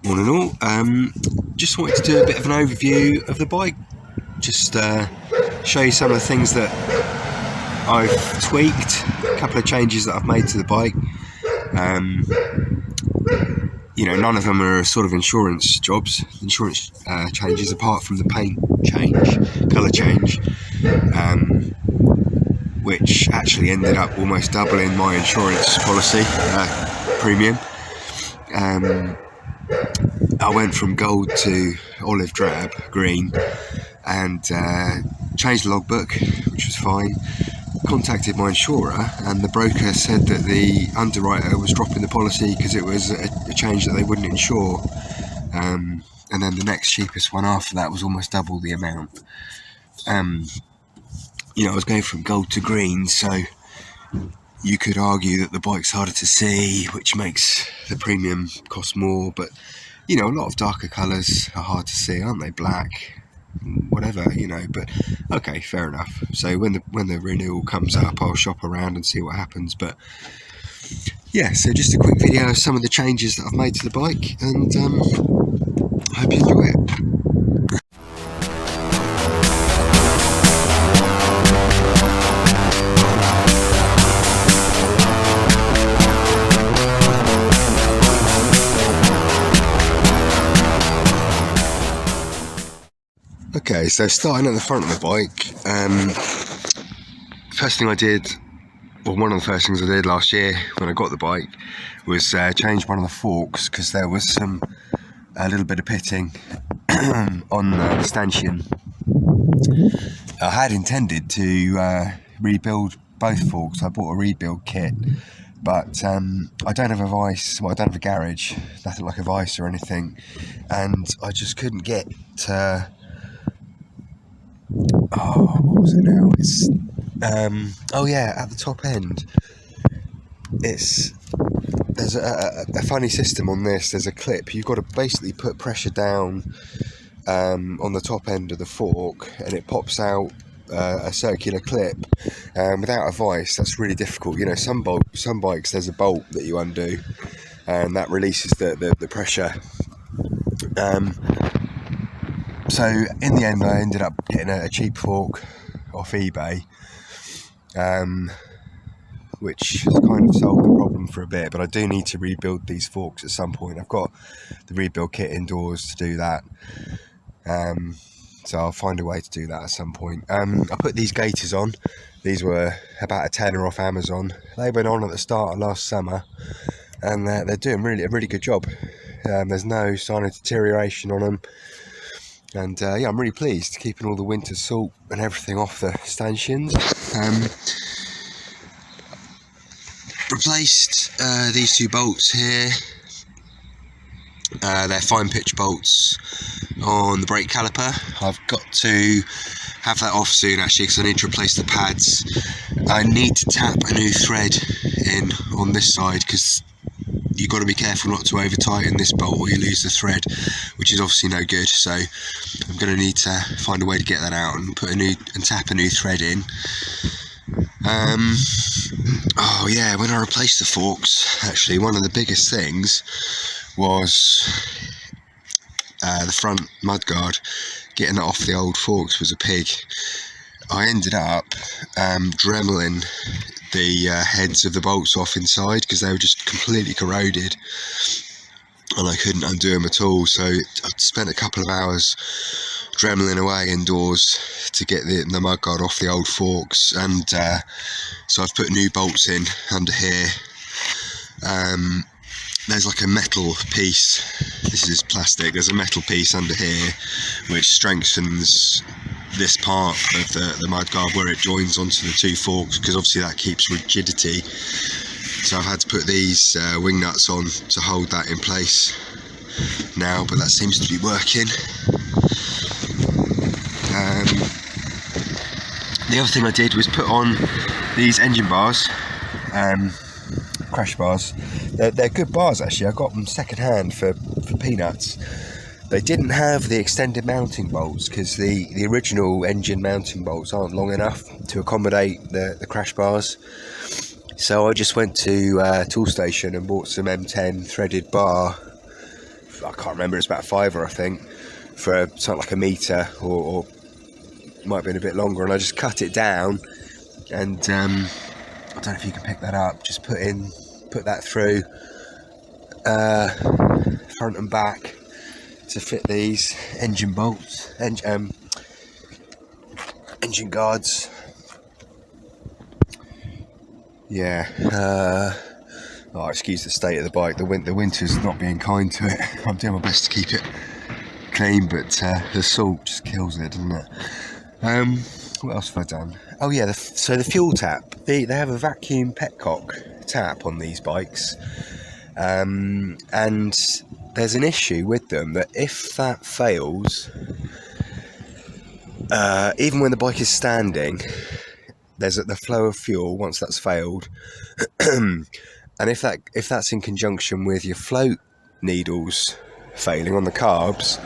Morning all, just wanted to do a bit of an overview of the bike, just show you some of the things that I've tweaked, a couple of changes that I've made to the bike. You know, none of them are sort of insurance changes apart from the paint change, colour change, which actually ended up almost doubling my insurance policy premium. I went from gold to olive drab green and changed the logbook, which was fine. Contacted my insurer, and the broker said that the underwriter was dropping the policy because it was a change that they wouldn't insure. And then the next cheapest one after that was almost double the amount. You know, I was going from gold to green, so you could argue that the bike's harder to see, which makes the premium cost more, but you know, a lot of darker colours are hard to see, aren't they? Black, whatever, you know, but okay, fair enough. So when the renewal comes up, I'll shop around and see what happens. But yeah, so just a quick video of some of the changes that I've made to the bike, and I hope you enjoy it. Okay, so starting at the front of the bike, first thing I did, well, one of the first things I did last year when I got the bike was change one of the forks, because there was a little bit of pitting on the stanchion. I had intended to rebuild both forks. I bought a rebuild kit, but I don't have a vice, well, I don't have a garage, nothing like a vice or anything, and I just couldn't get what was it now? It's oh yeah, at the top end, there's a funny system on this. There's a clip. You've got to basically put pressure down on the top end of the fork, and it pops out a circular clip. Without a vice, that's really difficult. You know, some bikes there's a bolt that you undo, and that releases the pressure. So in the end, I ended up getting a cheap fork off eBay, which has kind of solved the problem for a bit, but I do need to rebuild these forks at some point. I've got the rebuild kit indoors to do that, so I'll find a way to do that at some point. I put these gaiters on. These were about a tenner off Amazon. They went on at the start of last summer, and they're doing a really good job. There's no sign of deterioration on them. And yeah, I'm really pleased, keeping all the winter salt and everything off the stanchions. Replaced these two bolts here. They're fine pitch bolts on the brake caliper. I've got to have that off soon actually, because I need to replace the pads. I need to tap a new thread in on this side, because you've got to be careful not to over tighten this bolt or you lose the thread, which is obviously no good. So I'm going to need to find a way to get that out and tap a new thread in. Oh yeah, when I replaced the forks, actually one of the biggest things was the front mudguard. Getting that off the old forks was a pig. I ended up dremeling the heads of the bolts off inside, because they were just completely corroded and I couldn't undo them at all. So I spent a couple of hours dremeling away indoors to get the mudguard off the old forks, and so I've put new bolts in under here. There's like a metal piece, this is plastic, there's a metal piece under here which strengthens this part of the mudguard where it joins onto the two forks, because obviously that keeps rigidity. So I've had to put these wing nuts on to hold that in place now, but that seems to be working. The other thing I did was put on these engine bars, crash bars. They're good bars actually. I got them second hand for peanuts. They didn't have the extended mounting bolts, because the original engine mounting bolts aren't long enough to accommodate the crash bars. So I just went to Toolstation and bought some M10 threaded bar I can't remember, it's about £5 I think, for something like a metre, or might have been a bit longer, and I just cut it down, and I don't know if you can pick that up, just put that through front and back to fit these engine bolts, engine guards. Yeah. Oh, excuse the state of the bike. The winter's not being kind to it. I'm doing my best to keep it clean, but the salt just kills it, doesn't it? What else have I done? Oh yeah, so the fuel tap. They have a vacuum petcock tap on these bikes, and there's an issue with them that if that fails, even when the bike is standing, there's the flow of fuel once that's failed. And if that's in conjunction with your float needles failing on the carbs,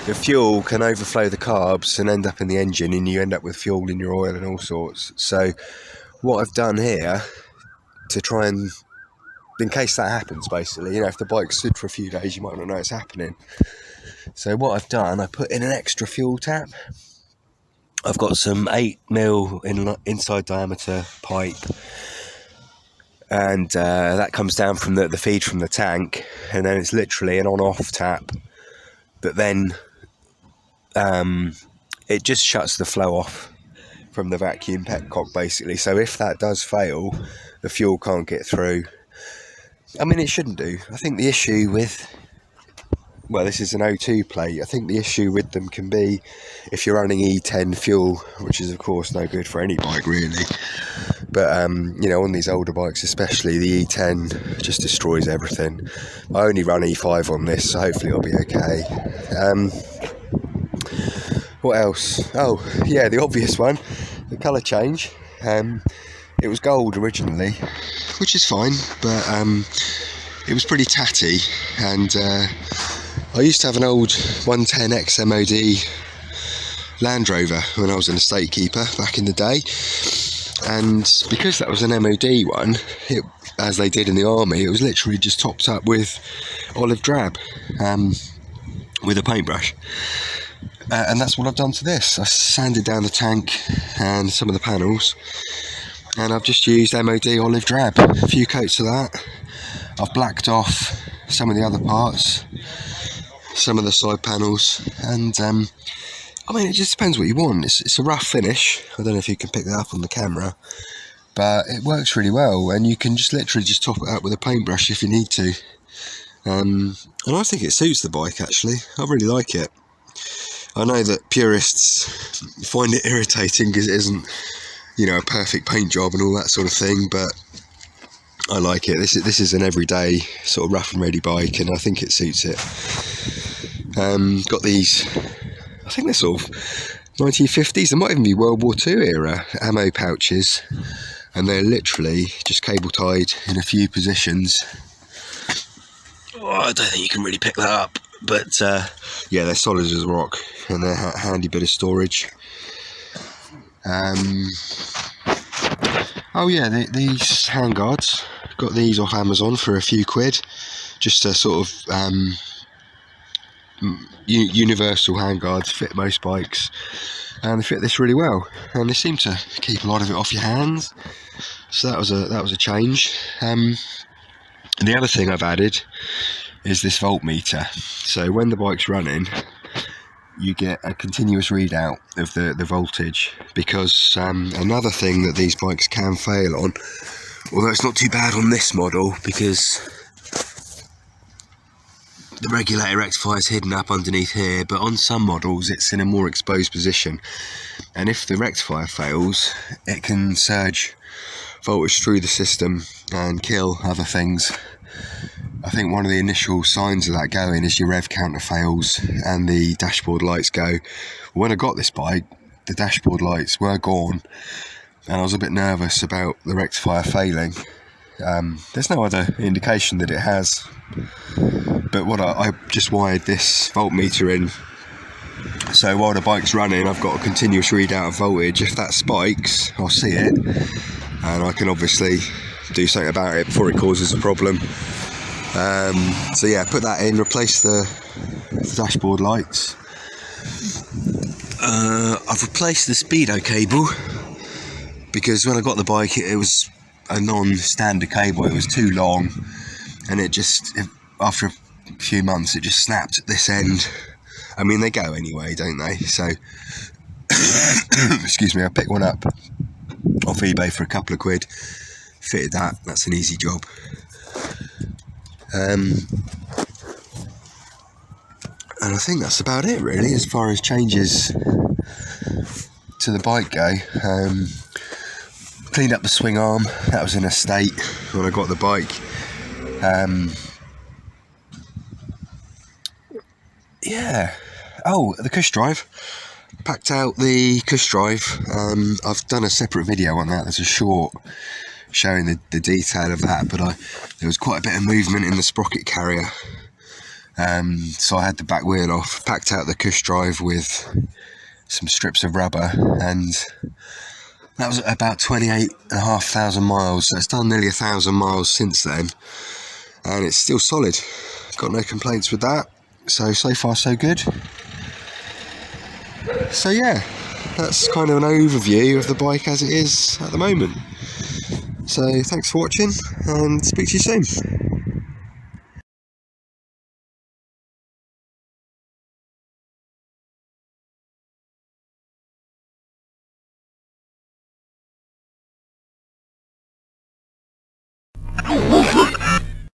the fuel can overflow the carbs and end up in the engine, and you end up with fuel in your oil and all sorts. So what I've done here to try and, in case that happens, basically, if the bike's stood for a few days, you might not know it's happening. So what I've done, I put in an extra fuel tap. I've got some 8mm inside diameter pipe, and that comes down from the feed from the tank, and then it's literally an on-off tap that then it just shuts the flow off from the vacuum petcock, basically. So if that does fail, the fuel can't get through. I mean, it shouldn't do. I think the issue with, well, this is an O2 plate. I think the issue with them can be if you're running E10 fuel, which is of course no good for any bike really. But on these older bikes especially, the E10 just destroys everything. I only run E5 on this, so hopefully it'll be okay. What else? Oh yeah, the obvious one, the colour change. It was gold originally, which is fine, but it was pretty tatty, and I used to have an old 110X MOD Land Rover when I was an estate keeper back in the day, and because that was an MOD one, as they did in the army, it was literally just topped up with olive drab with a paintbrush, and that's what I've done to this. I sanded down the tank and some of the panels, and I've just used MOD olive drab, a few coats of that. I've blacked off some of the other parts, some of the side panels, and I mean, it just depends what you want. It's a rough finish. I don't know if you can pick that up on the camera, but it works really well, and you can just literally just top it up with a paintbrush if you need to. And I think it suits the bike, actually. I really like it. I know that purists find it irritating because it isn't, a perfect paint job and all that sort of thing, but I like it. This is an everyday sort of rough and ready bike, and I think it suits it. Got these, I think they're sort of 1950s, they might even be World War II era ammo pouches, and they're literally just cable tied in a few positions. Oh, I don't think you can really pick that up, but yeah, they're solid as rock, and they're a handy bit of storage. Oh yeah, these handguards, got these off Amazon for a few quid, just a sort of universal handguards, fit most bikes, and they fit this really well, and they seem to keep a lot of it off your hands, so that was a change. And the other thing I've added is this voltmeter, so when the bike's running you get a continuous readout of the voltage, because another thing that these bikes can fail on, although it's not too bad on this model because the regulator rectifier is hidden up underneath here, but on some models it's in a more exposed position, and if the rectifier fails it can surge voltage through the system and kill other things. I think one of the initial signs of that going is your rev counter fails and the dashboard lights go. When I got this bike, the dashboard lights were gone, and I was a bit nervous about the rectifier failing. There's no other indication that it has, but I just wired this voltmeter in, so while the bike's running I've got a continuous readout of voltage. If that spikes, I'll see it, and I can obviously do something about it before it causes a problem. So yeah, put that in, replace the dashboard lights. I've replaced the speedo cable, because when I got the bike it was a non-standard cable. It was too long, and after a few months it just snapped at this end. I mean, they go anyway, don't they? So excuse me, I picked one up off eBay for a couple of quid, fitted that. That's an easy job. And I think that's about it really as far as changes to the bike go. Cleaned up the swing arm, that was in a state when I got the bike. Yeah. Oh, the cush drive. Packed out the cush drive. I've done a separate video on that. There's a short showing the detail of that, but there was quite a bit of movement in the sprocket carrier. So I had the back wheel off, packed out the cush drive with some strips of rubber, and that was about 28,500 miles. So it's done nearly 1,000 miles since then, and it's still solid. Got no complaints with that. So far so good. So yeah, that's kind of an overview of the bike as it is at the moment. So thanks for watching, and speak to you soon.